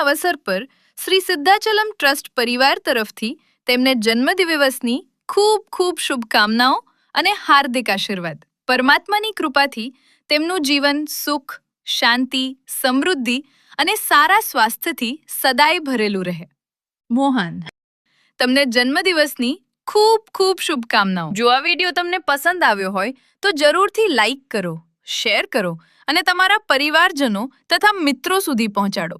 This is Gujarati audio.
અવસર પર શ્રી સિદ્ધાચલમ ટ્રસ્ટ પરિવાર તરફથી તેમને જન્મદિવસની ખૂબ ખૂબ શુભકામનાઓ અને હાર્દિક આશીર્વાદ. પરમાત્માની કૃપાથી તેમનું જીવન સુખ, શાંતિ, સમૃદ્ધિ અને સારા સ્વાસ્થ્યથી સદાય ભરેલું રહે. મોહન, તમને જન્મદિવસની ખૂબ ખૂબ શુભકામનાઓ. જો આ વિડીયો તમને પસંદ આવ્યો હોય તો જરૂરથી લાઈક કરો, શેર કરો અને તમારા પરિવારજનો તથા મિત્રો સુધી પહોંચાડો.